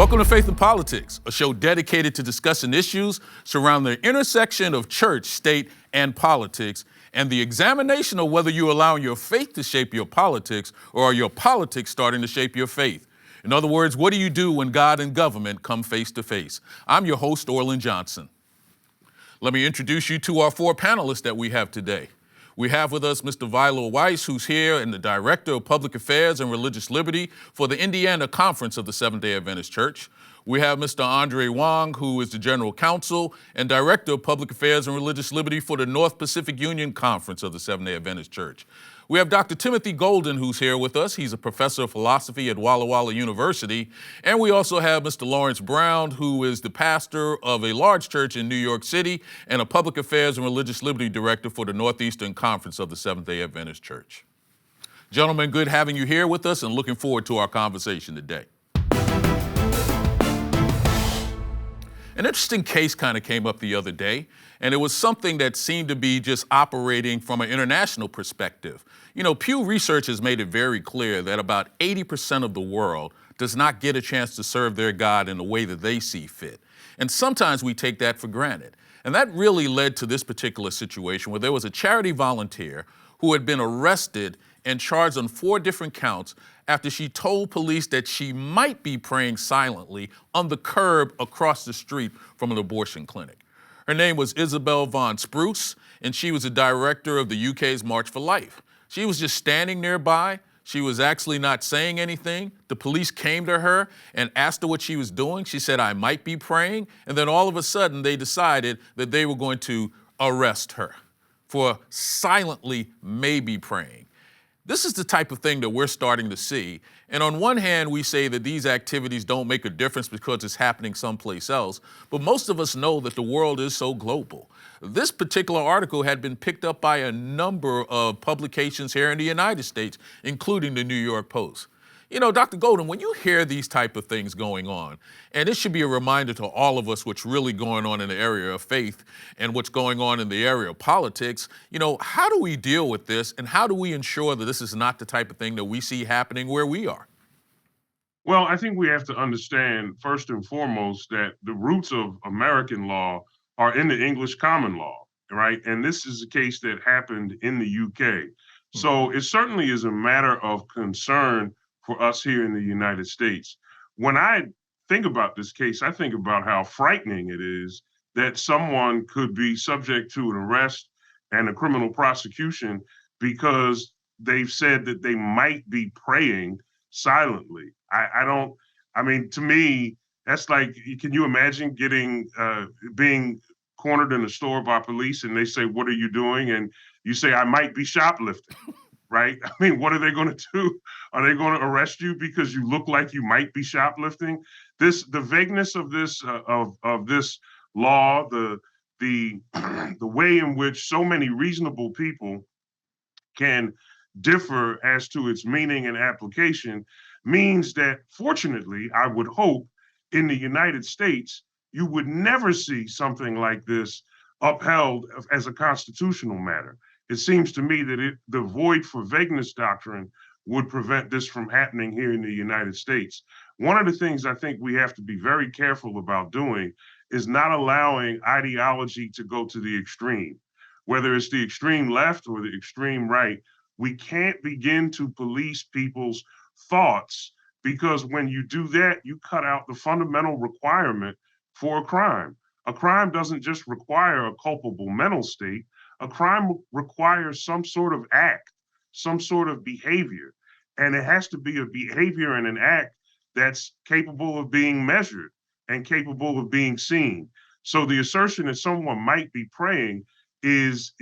Welcome to Faith and Politics, a show dedicated to discussing issues surrounding the intersection of church, state, and politics, and the examination of whether you're allowing your faith to shape your politics or are your politics starting to shape your faith. In other words, what do you do when God and government come face to face? I'm your host, Orland Johnson. Let me introduce you to our four panelists that we have today. We have with us Mr. Vilo Weiss, who's here and the Director of Public Affairs and Religious Liberty for the Indiana Conference of the Seventh-day Adventist Church. We have Mr. Andre Wong, who is the General Counsel and Director of Public Affairs and Religious Liberty for the North Pacific Union Conference of the Seventh-day Adventist Church. We have Dr. Timothy Golden, who's here with us. He's a professor of philosophy at Walla Walla University. And we also have Mr. Lawrence Brown, who is the pastor of a large church in New York City and a public affairs and religious liberty director for the Northeastern Conference of the Seventh-day Adventist Church. Gentlemen, good having you here with us and looking forward to our conversation today. An interesting case kind of came up the other day, and it was something that seemed to be just operating from an international perspective. You know, Pew Research has made it very clear that about 80% of the world does not get a chance to serve their God in the way that they see fit. And sometimes we take that for granted. And that really led to this particular situation where there was a charity volunteer who had been arrested and charged on 4 different counts after she told police that she might be praying silently on the curb across the street from an abortion clinic. Her name was Isabel Von Spruce, and she was the director of the UK's March for Life. She was just standing nearby. She was actually not saying anything. The police came to her and asked her what she was doing. She said, "I might be praying." And then all of a sudden, they decided that they were going to arrest her for silently maybe praying. This is the type of thing that we're starting to see. And on one hand, we say that these activities don't make a difference because it's happening someplace else. But most of us know that the world is so global. This particular article had been picked up by a number of publications here in the United States, including the New York Post. You know, Dr. Golden, when you hear these type of things going on, and it should be a reminder to all of us what's really going on in the area of faith and what's going on in the area of politics, you know, how do we deal with this and how do we ensure that this is not the type of thing that we see happening where we are? Well, I think we have to understand first and foremost that the roots of American law are in the English common law, right? And this is a case that happened in the UK. So it certainly is a matter of concern for us here in the United States. When I think about this case, I think about how frightening it is that someone could be subject to an arrest and a criminal prosecution because they've said that they might be praying silently. I mean, to me, that's like, can you imagine being cornered in a store by police and they say, "What are you doing?" And you say, "I might be shoplifting." Right? I mean, what are they going to do? Are they going to arrest you because you look like you might be shoplifting? The vagueness of this this law, the the way in which so many reasonable people can differ as to its meaning and application means that, fortunately, I would hope in the United States, you would never see something like this upheld as a constitutional matter. It seems to me that the void for vagueness doctrine would prevent this from happening here in the United States. One of the things I think we have to be very careful about doing is not allowing ideology to go to the extreme. Whether it's the extreme left or the extreme right, we can't begin to police people's thoughts, because when you do that, you cut out the fundamental requirement for a crime. A crime doesn't just require a culpable mental state. A crime requires some sort of act, some sort of behavior. And it has to be a behavior and an act that's capable of being measured and capable of being seen. So the assertion that someone might be praying is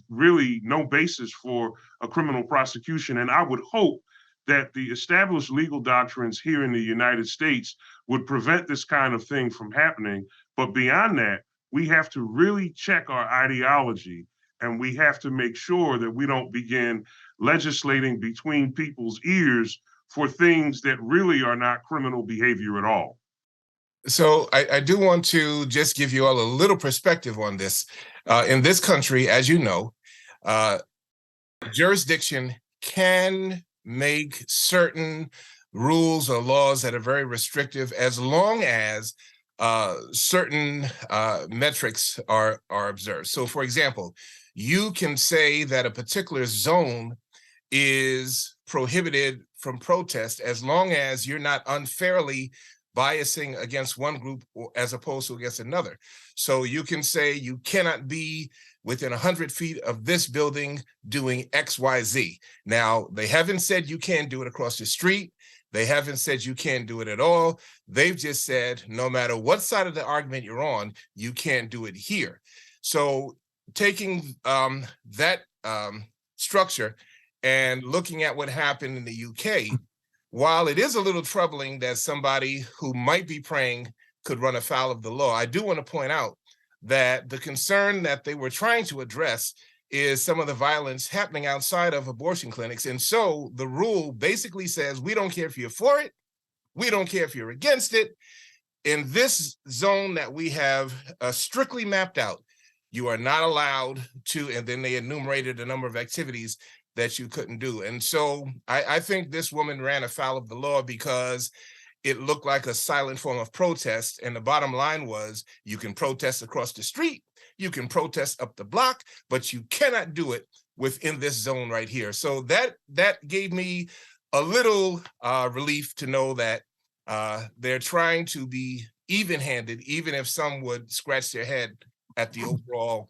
really no basis for a criminal prosecution. And I would hope that the established legal doctrines here in the United States would prevent this kind of thing from happening. But beyond that, we have to really check our ideology, and we have to make sure that we don't begin legislating between people's ears for things that really are not criminal behavior at all. So I do want to just give you all a little perspective on this. In this country, as you know, jurisdiction can make certain rules or laws that are very restrictive, as long as certain metrics are observed. So, for example, you can say that a particular zone is prohibited from protest as long as you're not unfairly biasing against one group as opposed to against another. So you can say you cannot be within 100 feet of this building doing X, Y, Z. Now, they haven't said you can't do it across the street. They haven't said you can't do it at all. They've just said no matter what side of the argument you're on, you can't do it here. So taking that structure and looking at what happened in the UK, while it is a little troubling that somebody who might be praying could run afoul of the law, I do want to point out that the concern that they were trying to address is some of the violence happening outside of abortion clinics. And so the rule basically says, we don't care if you're for it, we don't care if you're against it. In this zone that we have strictly mapped out, you are not allowed to, and then they enumerated a number of activities that you couldn't do. And so I think this woman ran afoul of the law because it looked like a silent form of protest. And the bottom line was, you can protest across the street, you can protest up the block, but you cannot do it within this zone right here. So that gave me a little relief to know that they're trying to be even-handed, even if some would scratch their head at the overall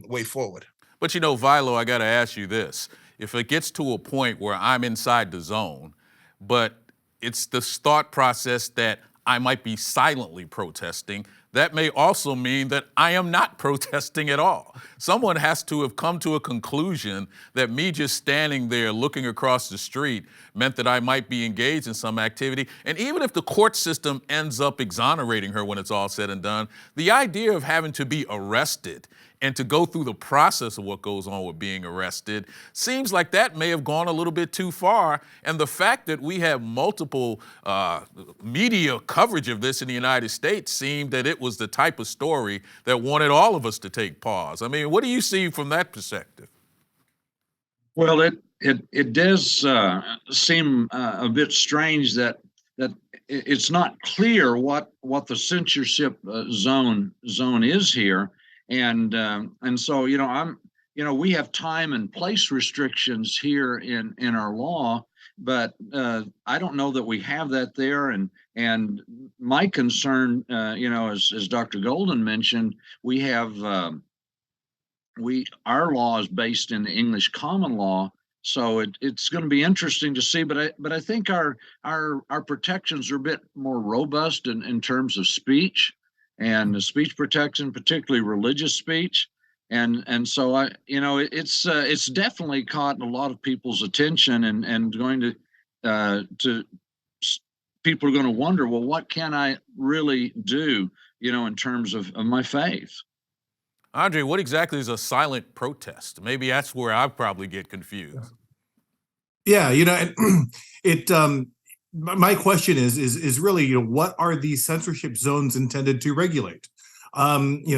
way forward. But Vilo, I got to ask you this. If it gets to a point where I'm inside the zone, but it's the thought process that I might be silently protesting, that may also mean that I am not protesting at all. Someone has to have come to a conclusion that me just standing there looking across the street meant that I might be engaged in some activity. And even if the court system ends up exonerating her when it's all said and done, the idea of having to be arrested and to go through the process of what goes on with being arrested seems like that may have gone a little bit too far. And the fact that we have multiple media coverage of this in the United States seemed that it was the type of story that wanted all of us to take pause. I mean, what do you see from that perspective? Well, it does seem a bit strange that it's not clear what the censorship zone is here. And so, we have time and place restrictions here in our law, but I don't know that we have that there. And my concern, as Dr. Golden mentioned, we have our law is based in the English common law, so it's going to be interesting to see. But I think our protections are a bit more robust in terms of speech. And the speech protection, particularly religious speech, and so it's definitely caught a lot of people's attention, and going to people are going to wonder, well, what can I really do, in terms of my faith? Andre, what exactly is a silent protest? Maybe that's where I probably get confused. Yeah, and my question is really, what are these censorship zones intended to regulate?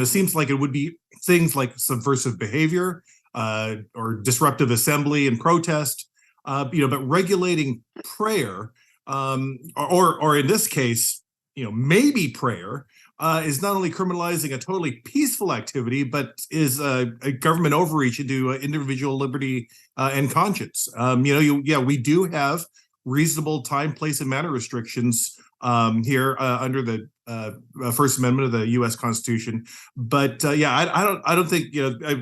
Seems like it would be things like subversive behavior or disruptive assembly and protest, but regulating prayer, or in this case, maybe prayer is not only criminalizing a totally peaceful activity, but is a government overreach into individual liberty and conscience. We do have reasonable time, place, and manner restrictions here under the First Amendment of the U.S. Constitution. But I don't think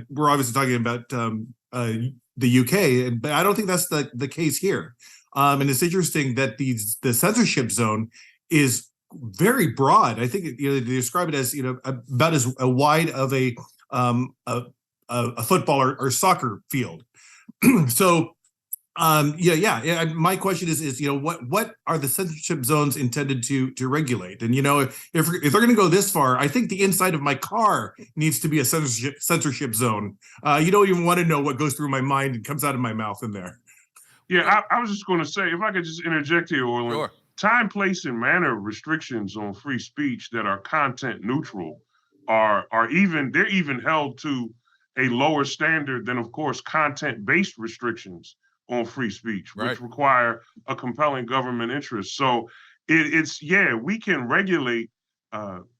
we're obviously talking about the UK, but I don't think that's the case here. And it's interesting that the censorship zone is very broad. I think they describe it as about as wide of a football or soccer field. So. My question is what are the censorship zones intended to regulate? And if they're going to go this far, I think the inside of my car needs to be a censorship zone. You don't even want to know what goes through my mind and comes out of my mouth in there. Yeah, I was just going to say, if I could just interject here, Orland, Sure. Time, place, and manner restrictions on free speech that are content neutral they're even held to a lower standard than, of course, content-based restrictions on free speech, Right. which require a compelling government interest. So it's yeah, we can regulate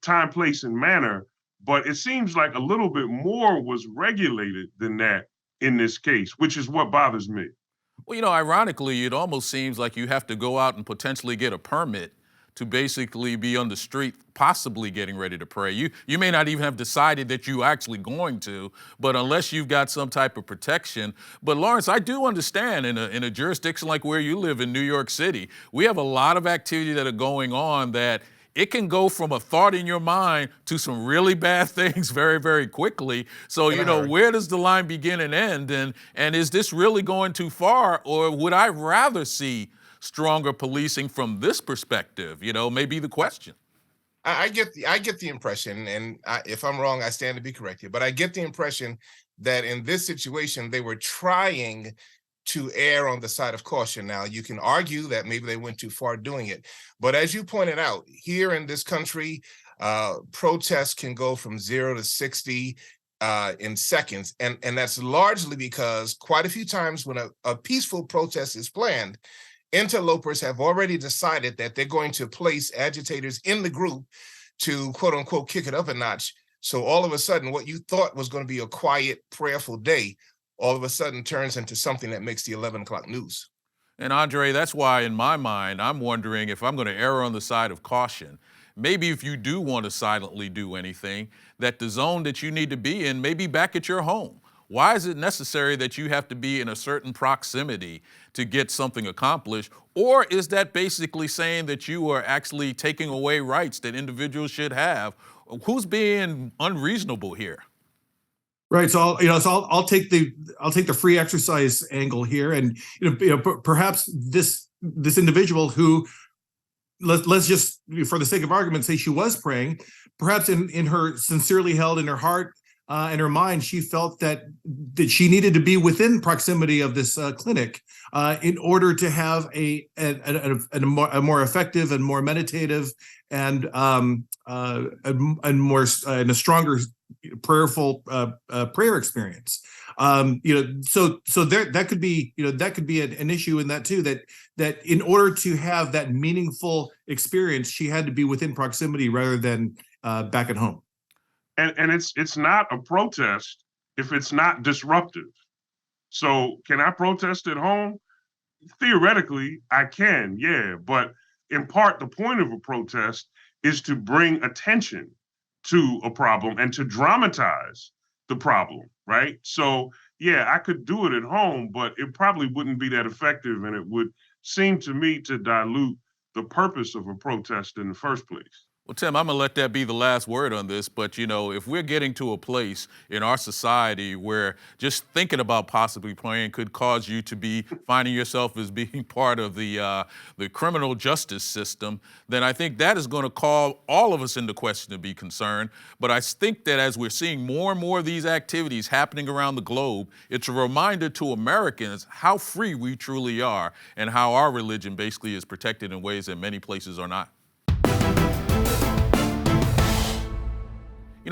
time, place, and manner, but it seems like a little bit more was regulated than that in this case, which is what bothers me. Well, ironically, it almost seems like you have to go out and potentially get a permit to basically be on the street, possibly getting ready to pray. You may not even have decided that you actually going to, but unless you've got some type of protection. But Lawrence, I do understand in a jurisdiction like where you live in New York City, we have a lot of activity that are going on that it can go from a thought in your mind to some really bad things very, very quickly. So, In a hurry. where does the line begin and end? And is this really going too far? Or would I rather see stronger policing from this perspective? May be the question. I get the impression, and if I'm wrong, I stand to be corrected. But I get the impression that in this situation, they were trying to err on the side of caution. Now, you can argue that maybe they went too far doing it, but as you pointed out, here in this country, protests can go from 0 to 60 in seconds, and that's largely because quite a few times when a peaceful protest is planned, interlopers have already decided that they're going to place agitators in the group to quote unquote kick it up a notch. So all of a sudden, what you thought was going to be a quiet, prayerful day, all of a sudden turns into something that makes the 11 o'clock news. And Andre, that's why in my mind, I'm wondering if I'm going to err on the side of caution. Maybe if you do want to silently do anything, that the zone that you need to be in may be back at your home. Why is it necessary that you have to be in a certain proximity to get something accomplished? Or is that basically saying that you are actually taking away rights that individuals should have? Who's being unreasonable here? Right. I'll take the free exercise angle here, and perhaps this individual who let's just, for the sake of argument, say she was praying. Perhaps in her sincerely held in her heart and her mind, she felt that she needed to be within proximity of this clinic in order to have a more effective and more meditative and a stronger prayerful prayer experience. So that could be an issue in that too, that in order to have that meaningful experience, she had to be within proximity rather than back at home. And it's not a protest if it's not disruptive. So can I protest at home? Theoretically, I can, yeah. But in part, the point of a protest is to bring attention to a problem and to dramatize the problem, right? So yeah, I could do it at home, but it probably wouldn't be that effective, and it would seem to me to dilute the purpose of a protest in the first place. Well, Tim, I'm going to let that be the last word on this. But, if we're getting to a place in our society where just thinking about possibly praying could cause you to be finding yourself as being part of the criminal justice system, then I think that is going to call all of us into question to be concerned. But I think that as we're seeing more and more of these activities happening around the globe, it's a reminder to Americans how free we truly are and how our religion basically is protected in ways that many places are not.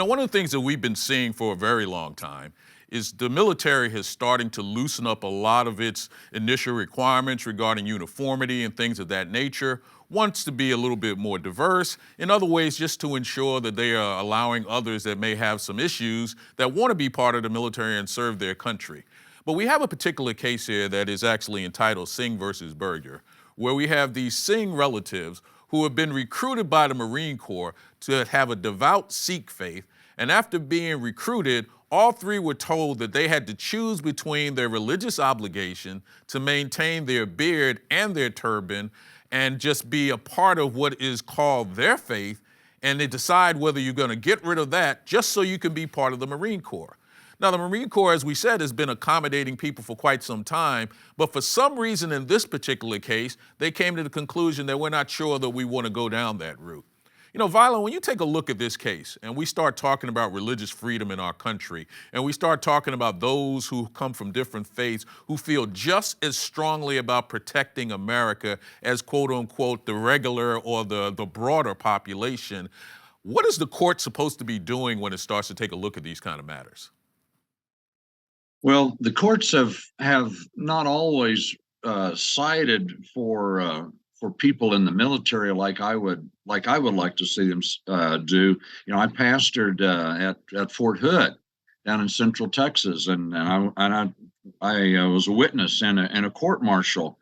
One of the things that we've been seeing for a very long time is the military is starting to loosen up a lot of its initial requirements regarding uniformity and things of that nature, wants to be a little bit more diverse, in other ways just to ensure that they are allowing others that may have some issues that want to be part of the military and serve their country. But we have a particular case here that is actually entitled Singh versus Berger, where we have these Singh relatives who have been recruited by the Marine Corps to have a devout Sikh faith. And after being recruited, all three were told that they had to choose between their religious obligation to maintain their beard and their turban and just be a part of what is called their faith. And they decide whether you're going to get rid of that just so you can be part of the Marine Corps. Now, the Marine Corps, as we said, has been accommodating people for quite some time, but for some reason in this particular case, they came to the conclusion that we're not sure that we want to go down that route. Viola, when you take a look at this case and we start talking about religious freedom in our country, and we start talking about those who come from different faiths who feel just as strongly about protecting America as quote unquote the regular or the broader population, what is the court supposed to be doing when it starts to take a look at these kind of matters? Well, the courts have not always sided for people in the military like I would like to see them do. You know, I pastored at Fort Hood down in Central Texas, and I was a witness in a court martial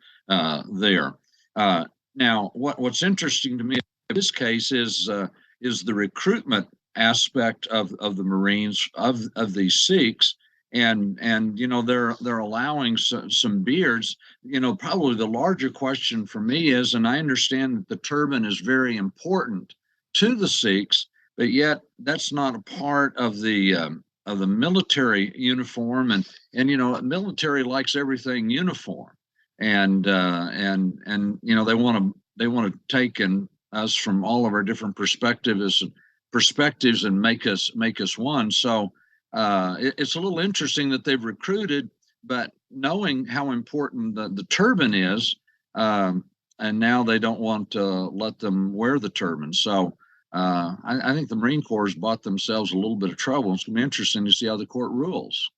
there. Now, what's interesting to me in this case is the recruitment aspect of the Marines of these Sikhs, and you know they're allowing some beards. You know, probably the larger question for me is, and I understand that the turban is very important to the Sikhs, but yet that's not a part of the military uniform, and you know military likes everything uniform, and you know they want to take in us from all of our different perspectives and make us one. So it's a little interesting that they've recruited, but knowing how important the turban is, and now they don't want to let them wear the turban. So I think the Marine Corps has bought themselves a little bit of trouble. It's going to be interesting to see how the court rules.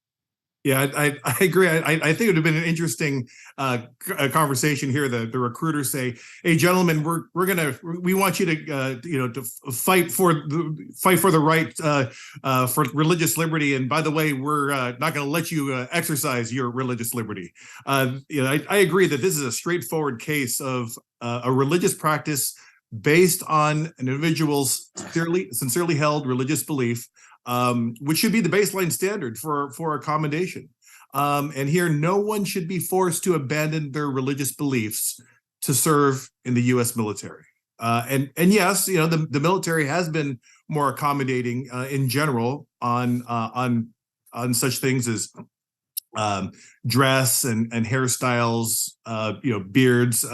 Yeah, I agree. I think it would have been an interesting conversation here. The recruiters say, "Hey, gentlemen, we want you to to fight for the right for religious liberty. And by the way, we're not going to let you exercise your religious liberty." I agree that this is a straightforward case of a religious practice based on an individual's sincerely held religious belief, which should be the baseline standard for accommodation. And here, no one should be forced to abandon their religious beliefs to serve in the U.S. military. And yes, you know, the military has been more accommodating in general on such things as dress and hairstyles, beards.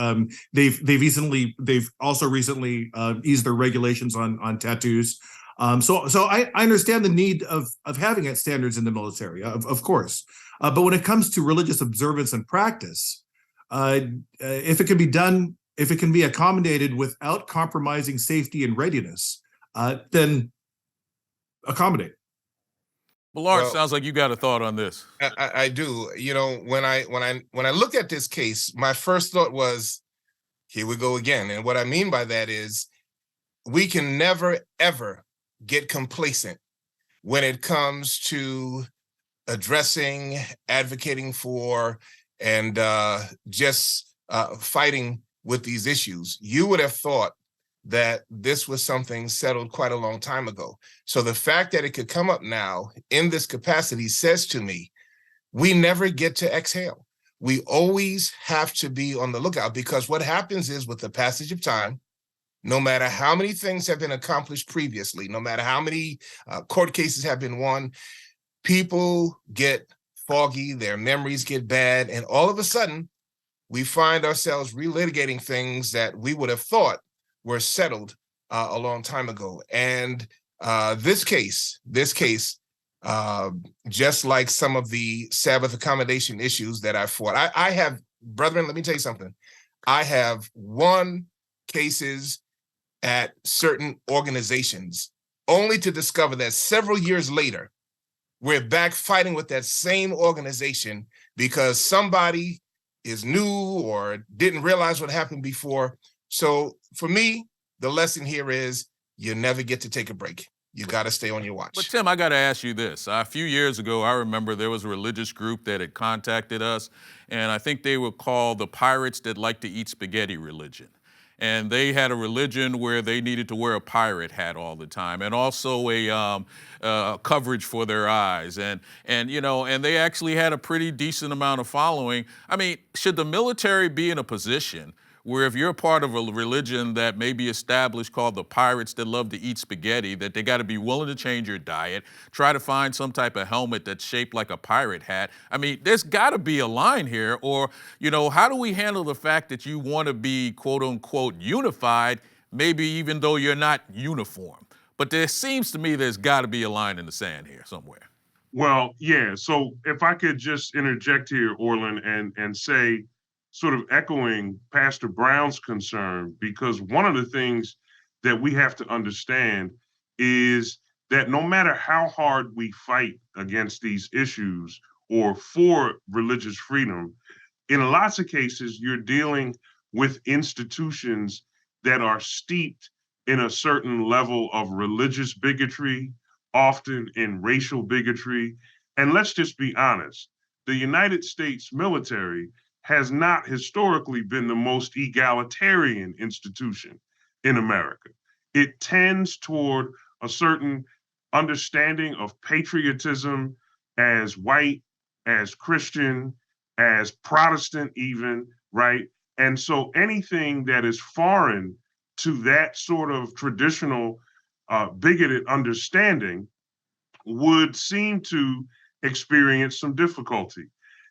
They've also recently eased their regulations on tattoos. So I understand the need of having standards in the military, of course. But when it comes to religious observance and practice, if it can be accommodated without compromising safety and readiness, then accommodate. Ballard, sounds like you got a thought on this. I do. You know, when I look at this case, my first thought was, here we go again. And what I mean by that is, we can never ever get complacent when it comes to addressing, advocating for, and just fighting with these issues. You would have thought that this was something settled quite a long time ago. So the fact that it could come up now in this capacity says to me, we never get to exhale. We always have to be on the lookout, because what happens is, with the passage of time, no matter how many things have been accomplished previously, no matter how many court cases have been won, people get foggy, their memories get bad, and all of a sudden, we find ourselves relitigating things that we would have thought were settled a long time ago. And this case, just like some of the Sabbath accommodation issues that I fought, I have, brethren, let me tell you something. I have won cases at certain organizations, only to discover that several years later, we're back fighting with that same organization because somebody is new or didn't realize what happened before. So for me, the lesson here is, you never get to take a break. You got to stay on your watch. But Tim, I got to ask you this. A few years ago, I remember there was a religious group that had contacted us, and I think they were called the Pirates That Like to Eat Spaghetti Religion. And they had a religion where they needed to wear a pirate hat all the time, and also a coverage for their eyes, and they actually had a pretty decent amount of following. I mean, should the military be in a position where, if you're a part of a religion that may be established called the Pirates That Love to Eat Spaghetti, that they got to be willing to change your diet, try to find some type of helmet that's shaped like a pirate hat? I mean, there's got to be a line here. Or, how do we handle the fact that you want to be, quote unquote, unified, maybe even though you're not uniform? But there seems to me there's got to be a line in the sand here somewhere. Well, yeah. So if I could just interject here, Orland, and say, sort of echoing Pastor Brown's concern, because one of the things that we have to understand is that no matter how hard we fight against these issues, or for religious freedom, in lots of cases, you're dealing with institutions that are steeped in a certain level of religious bigotry, often in racial bigotry. And let's just be honest, the United States military has not historically been the most egalitarian institution in America. It tends toward a certain understanding of patriotism as white, as Christian, as Protestant, even, right? And so anything that is foreign to that sort of traditional bigoted understanding would seem to experience some difficulty.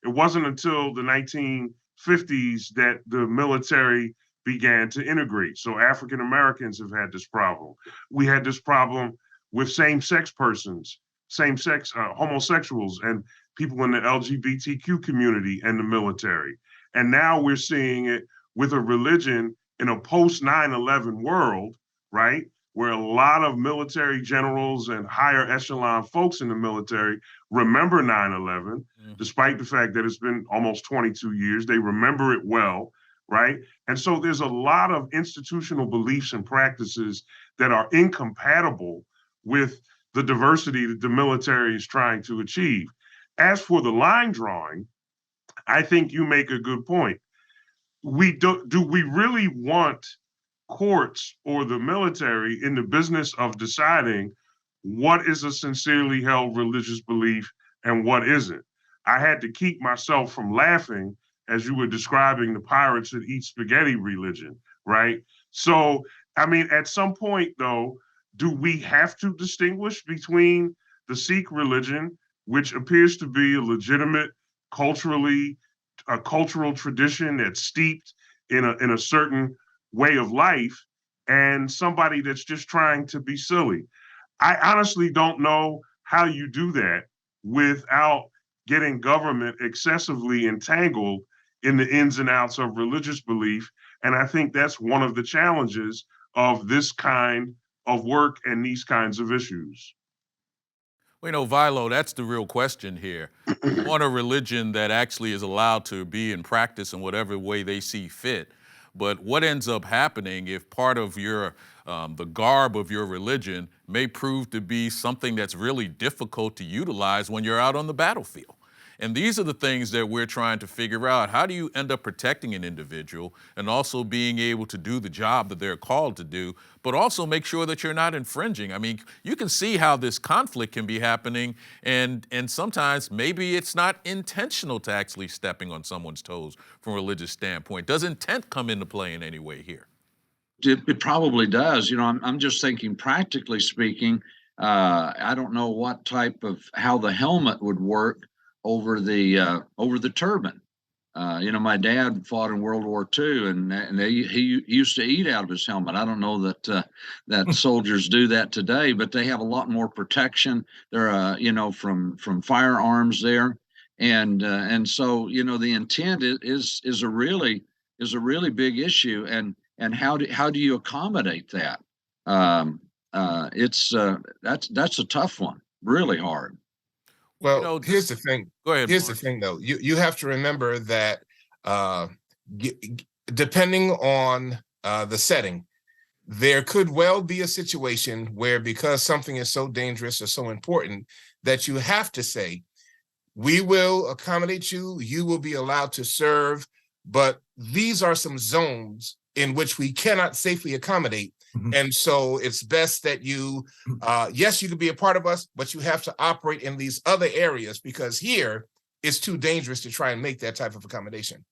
It wasn't until the 1950s that the military began to integrate. So African Americans have had this problem. We had this problem with same-sex persons, same-sex homosexuals, and people in the LGBTQ community and the military. And now we're seeing it with a religion in a post 9/11 world, right? Where a lot of military generals and higher echelon folks in the military remember 9/11, despite the fact that it's been almost 22 years. They remember it well, right? And so there's a lot of institutional beliefs and practices that are incompatible with the diversity that the military is trying to achieve. As for the line drawing, I think you make a good point. Do we really want courts or the military in the business of deciding what is a sincerely held religious belief and what isn't? I had to keep myself from laughing as you were describing the pirates that eat spaghetti religion, right? So, I mean, at some point, though, do we have to distinguish between the Sikh religion, which appears to be a legitimate a cultural tradition that's steeped in a certain way of life, and somebody that's just trying to be silly? I honestly don't know how you do that without getting government excessively entangled in the ins and outs of religious belief. And I think that's one of the challenges of this kind of work and these kinds of issues. Well, Vilo, that's the real question here. You want a religion that actually is allowed to be in practice in whatever way they see fit. But what ends up happening if part of the garb of your religion may prove to be something that's really difficult to utilize when you're out on the battlefield? And these are the things that we're trying to figure out. How do you end up protecting an individual and also being able to do the job that they're called to do, but also make sure that you're not infringing? I mean, you can see how this conflict can be happening, and sometimes maybe it's not intentional to actually stepping on someone's toes from a religious standpoint. Does intent come into play in any way here? It probably does. I'm just thinking, practically speaking, I don't know what type of how the helmet would work over the turban. My dad fought in World War II, and he used to eat out of his helmet. I don't know that soldiers do that today, but they have a lot more protection. They're from firearms there, and so the intent is a really big issue, and how do you accommodate that? That's a tough one, really hard. Well, here's the thing. Go ahead. Here's the thing, though. You have to remember that depending on the setting, there could well be a situation where, because something is so dangerous or so important, that you have to say, we will accommodate you, you will be allowed to serve, but these are some zones in which we cannot safely accommodate. And so it's best that you, yes, you can be a part of us, but you have to operate in these other areas, because here it's too dangerous to try and make that type of accommodation.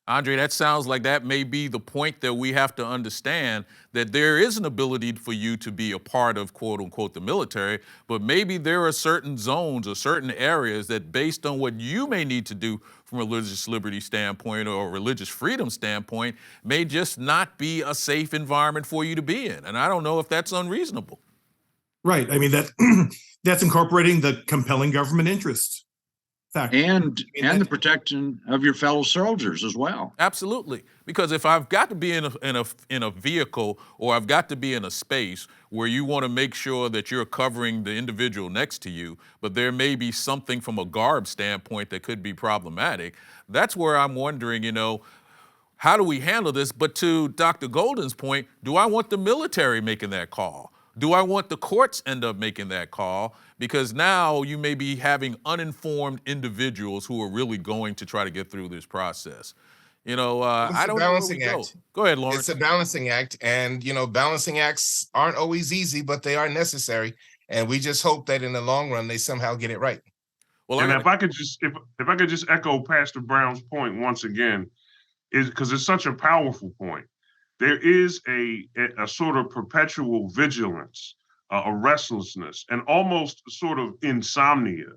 Andre, that sounds like that may be the point that we have to understand, that there is an ability for you to be a part of, quote unquote, the military, but maybe there are certain zones or certain areas that, based on what you may need to do from a religious liberty standpoint or a religious freedom standpoint, may just not be a safe environment for you to be in. And I don't know if that's unreasonable. Right. I mean, that's incorporating the compelling government interest factor. And that- the protection of your fellow soldiers as well. Absolutely, because if I've got to be in a vehicle, or I've got to be in a space where you want to make sure that you're covering the individual next to you, but there may be something from a garb standpoint that could be problematic, that's where I'm wondering, how do we handle this? But to Dr. Golden's point, do I want the military making that call? Do I want the courts end up making that call? Because now you may be having uninformed individuals who are really going to try to get through this process. I don't know where we go. Go ahead, Lawrence. It's a balancing act, and balancing acts aren't always easy, but they are necessary. And we just hope that in the long run they somehow get it right. Well, and if I could just echo Pastor Brown's point once again, is because it's such a powerful point. There is a sort of perpetual vigilance, a restlessness, and almost sort of insomnia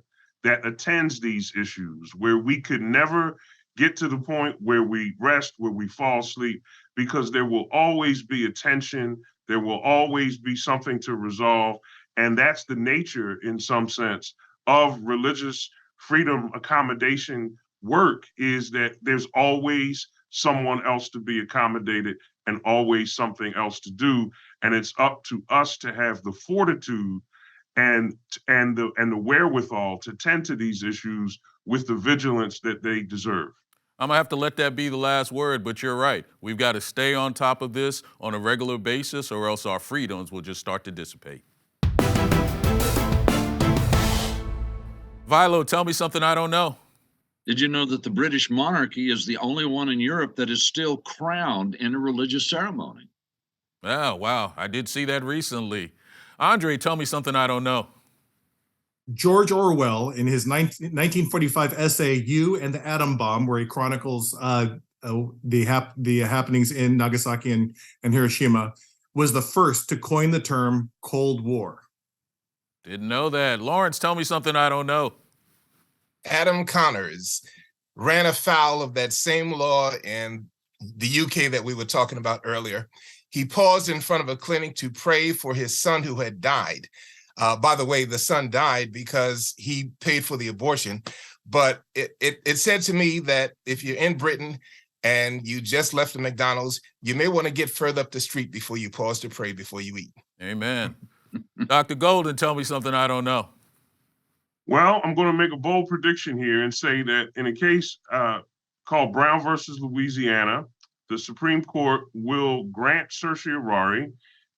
that attends these issues, where we could never get to the point where we rest, where we fall asleep, because there will always be a tension, there will always be something to resolve, and that's the nature, in some sense, of religious freedom accommodation work, is that there's always someone else to be accommodated and always something else to do, and it's up to us to have the fortitude and the wherewithal to tend to these issues with the vigilance that they deserve. I'm gonna have to let that be the last word, but you're right. We've got to stay on top of this on a regular basis, or else our freedoms will just start to dissipate. Vilo, tell me something I don't know. Did you know that the British monarchy is the only one in Europe that is still crowned in a religious ceremony? Oh, wow. I did see that recently. Andre, tell me something I don't know. George Orwell, in his 1945 essay "You and the Atom Bomb," where he chronicles the happenings in Nagasaki and Hiroshima, was the first to coin the term Cold War. Didn't know that. Lawrence, tell me something I don't know. Adam Connors ran afoul of that same law in the UK that we were talking about earlier. He paused in front of a clinic to pray for his son who had died. By the way, the son died because he paid for the abortion. But it said to me that if you're in Britain and you just left the McDonald's, you may want to get further up the street before you pause to pray before you eat. Amen. Dr. Golden, tell me something I don't know. Well, I'm going to make a bold prediction here and say that in a case called Brown versus Louisiana, the Supreme Court will grant certiorari,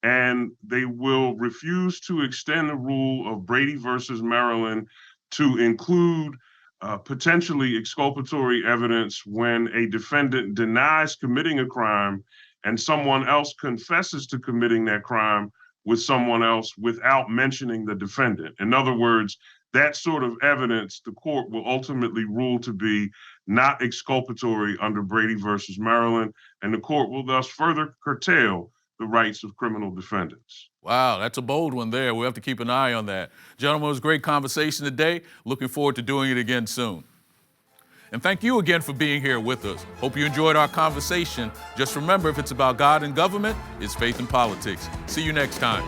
and they will refuse to extend the rule of Brady versus Maryland to include potentially exculpatory evidence when a defendant denies committing a crime and someone else confesses to committing that crime with someone else without mentioning the defendant. In other words, that sort of evidence, the court will ultimately rule to be not exculpatory under Brady versus Maryland, and the court will thus further curtail the rights of criminal defendants. Wow, that's a bold one there. We'll have to keep an eye on that. Gentlemen, it was a great conversation today. Looking forward to doing it again soon. And thank you again for being here with us. Hope you enjoyed our conversation. Just remember, if it's about God and government, it's faith and politics. See you next time.